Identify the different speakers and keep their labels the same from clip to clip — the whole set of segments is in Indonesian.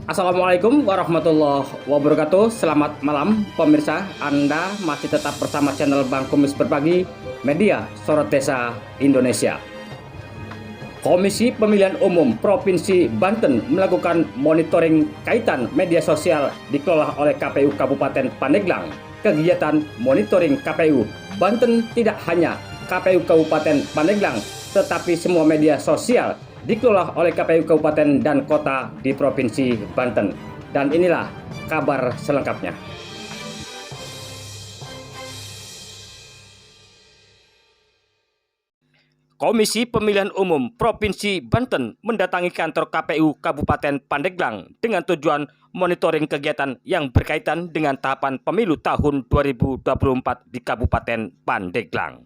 Speaker 1: Assalamualaikum warahmatullahi wabarakatuh. Selamat malam pemirsa. Anda masih tetap bersama channel Bang Kumis Berbagi, media Sorot Desa Indonesia. Komisi Pemilihan Umum Provinsi Banten melakukan monitoring kaitan media sosial dikelola oleh KPU Kabupaten Pandeglang. Kegiatan monitoring KPU Banten tidak hanya KPU Kabupaten Pandeglang, tetapi semua media sosial dikelola oleh KPU Kabupaten dan Kota di Provinsi Banten. Dan inilah kabar selengkapnya. Komisi Pemilihan Umum Provinsi Banten mendatangi kantor KPU Kabupaten Pandeglang dengan tujuan monitoring kegiatan yang berkaitan dengan tahapan pemilu tahun 2024 di Kabupaten Pandeglang.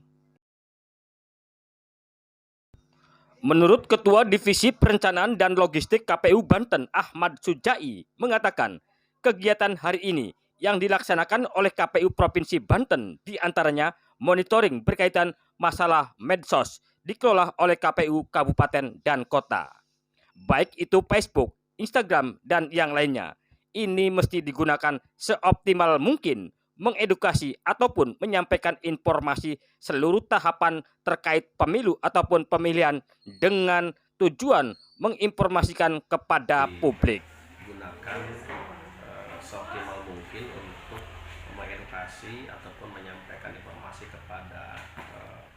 Speaker 1: Menurut Ketua Divisi Perencanaan dan Logistik KPU Banten, Ahmad Sujai, mengatakan kegiatan hari ini yang dilaksanakan oleh KPU Provinsi Banten diantaranya monitoring berkaitan masalah medsos dikelola oleh KPU Kabupaten dan Kota. Baik itu Facebook, Instagram, dan yang lainnya. Ini mesti digunakan seoptimal mungkin mengedukasi ataupun menyampaikan informasi seluruh tahapan terkait pemilu ataupun pemilihan dengan tujuan menginformasikan kepada publik.
Speaker 2: Gunakan seoptimal mungkin untuk mengedukasi ataupun menyampaikan informasi kepada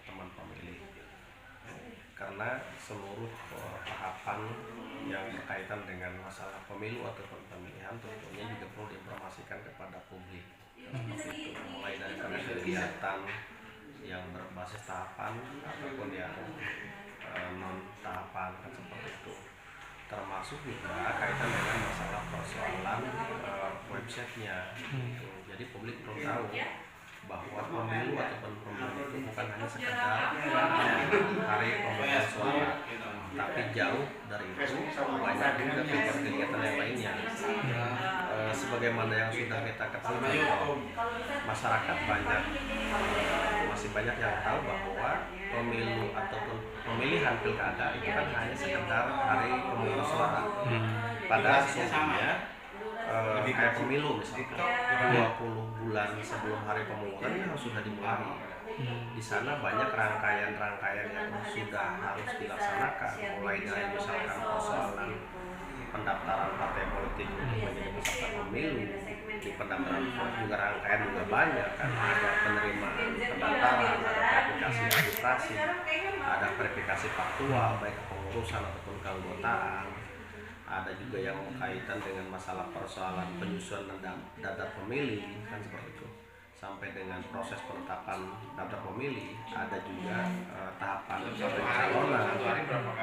Speaker 2: teman pemilih, karena seluruh tahapan yang berkaitan dengan masalah pemilu ataupun pemilihan tentunya juga perlu diinformasikan kepada publik. Seperti itu, mulai dari kegiatan yang berbasis tahapan ataupun yang non tahapan, kan seperti itu, termasuk juga kaitan dengan masalah persoalan websitenya. Jadi publik perlu tahu bahwa pemilu ataupun pemilu itu bukan hanya sekedar hari pemungutan suara, tapi jauh dari itu banyak juga kegiatan yang lainnya. Sebagaimana yang sudah kita ketahui, masyarakat masih banyak yang tahu bahwa pemilu ataupun pemilihan pilkada itu kan hanya sekedar hari pemungutan suara. Padahal sesungguhnya kayak pemilu misalkan 20 bulan sebelum hari pemungutan ini sudah dimulai. Di sana banyak rangkaian-rangkaian yang sudah harus dilaksanakan, mulai dari misalkan persoalan pendaftaran partai politik untuk menjadi peserta pemilu. Di pendaftaran juga rangkaian juga banyak kan, ada penerimaan pendaftaran, ada verifikasi administrasi, ada verifikasi faktual baik kepengurusan ataupun keanggotaan, ada juga yang kaitan dengan masalah persoalan penyusunan daftar pemilih, kan seperti itu, sampai dengan proses penetapan daftar pemilih. Ada juga tahapan pencalonan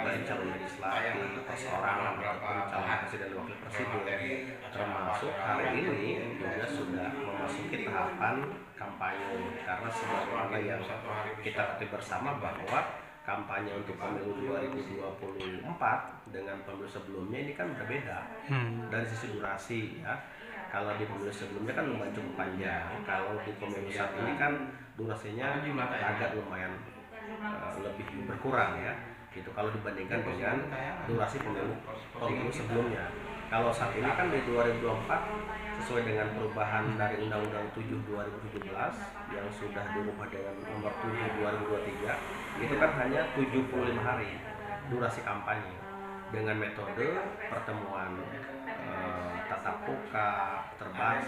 Speaker 2: baik calon legislatif, perseorangan ataupun calon presiden dan wakil presiden, termasuk hari ini juga sudah memasuki tahapan kampanye, karena sebagaimana yang kita ketahui bersama bahwa kampanye untuk pemilu 2024 dengan pemilu sebelumnya ini kan berbeda dari sisi durasi ya. Kalau di pemilu sebelumnya kan lumayan cukup panjang, kalau di pemilu saat ini kan durasinya agak lumayan lebih berkurang ya, gitu kalau dibandingkan dengan durasi pemilu sebelumnya. Kalau saat ini kan di 2024 sesuai dengan perubahan dari Undang-Undang 7 2017 yang sudah dirubah dengan nomor 7 2023, itu kan hanya 75 hari durasi kampanye dengan metode pertemuan tatap muka terbatas,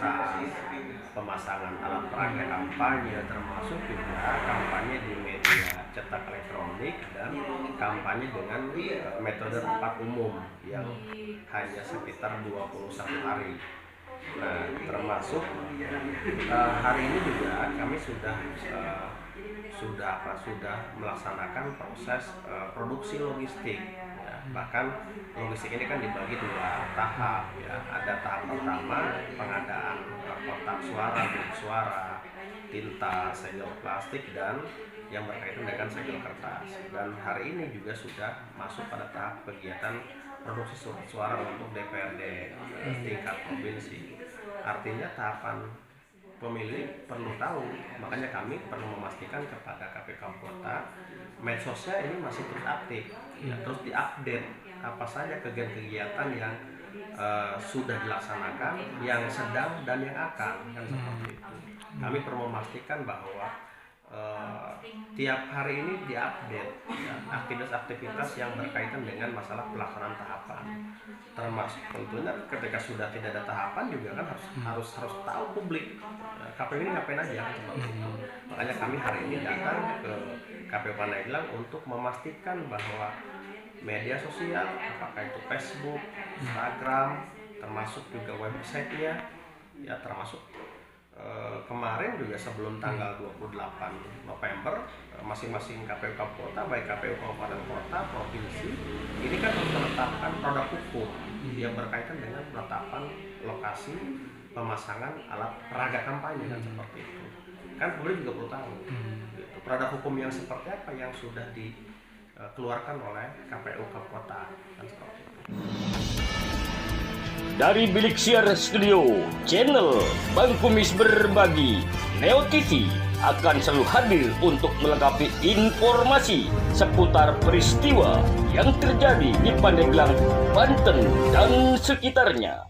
Speaker 2: pemasangan alat peraga kampanye, termasuk juga kampanye di media cetak elektronik dan kampanye dengan metode rapat umum yang hanya sekitar 21 hari. Nah, termasuk hari ini juga kami sudah melaksanakan proses produksi logistik. Bahkan logistik ini kan dibagi dua tahap ya. Ada tahap pertama pengadaan kotak suara, bilik suara, tinta, segel plastik, dan yang berkaitan dengan segel kertas. Dan hari ini juga sudah masuk pada tahap kegiatan produksi surat suara untuk DPRD tingkat provinsi. Artinya tahapan pemilih perlu tahu, makanya kami perlu memastikan kepada KPU Kota medsosnya ini masih terus aktif, ya, terus diupdate apa saja kegiatan-kegiatan yang sudah dilaksanakan, yang sedang dan yang akan, kan seperti itu. Kami perlu memastikan bahwa tiap hari ini diupdate ya, aktivitas-aktivitas yang berkaitan dengan masalah pelaksanaan tahapan, termasuk tentunya ketika sudah tidak ada tahapan juga kan harus tahu publik KPU ini ngapain aja kan seperti itu. Makanya kami hari ini datang ke KPU Pandeglang untuk memastikan bahwa media sosial, apakah itu Facebook, Instagram, termasuk juga websitenya, ya termasuk kemarin juga sebelum tanggal 28 November masing-masing KPU Kabupaten, baik KPU Kabupaten Kota, Provinsi, ini kan harus menetapkan produk hukum yang berkaitan dengan penetapan lokasi pemasangan alat peraga kampanye kan seperti itu. Kan publik juga perlu tahu gitu, produk hukum yang seperti apa yang sudah dikeluarkan oleh KPU Kabupaten kan seperti itu.
Speaker 1: Dari Bilik Siar Studio, channel Bang Kumis Berbagi, Neo TV akan selalu hadir untuk melengkapi informasi seputar peristiwa yang terjadi di Pandeglang, Banten dan sekitarnya.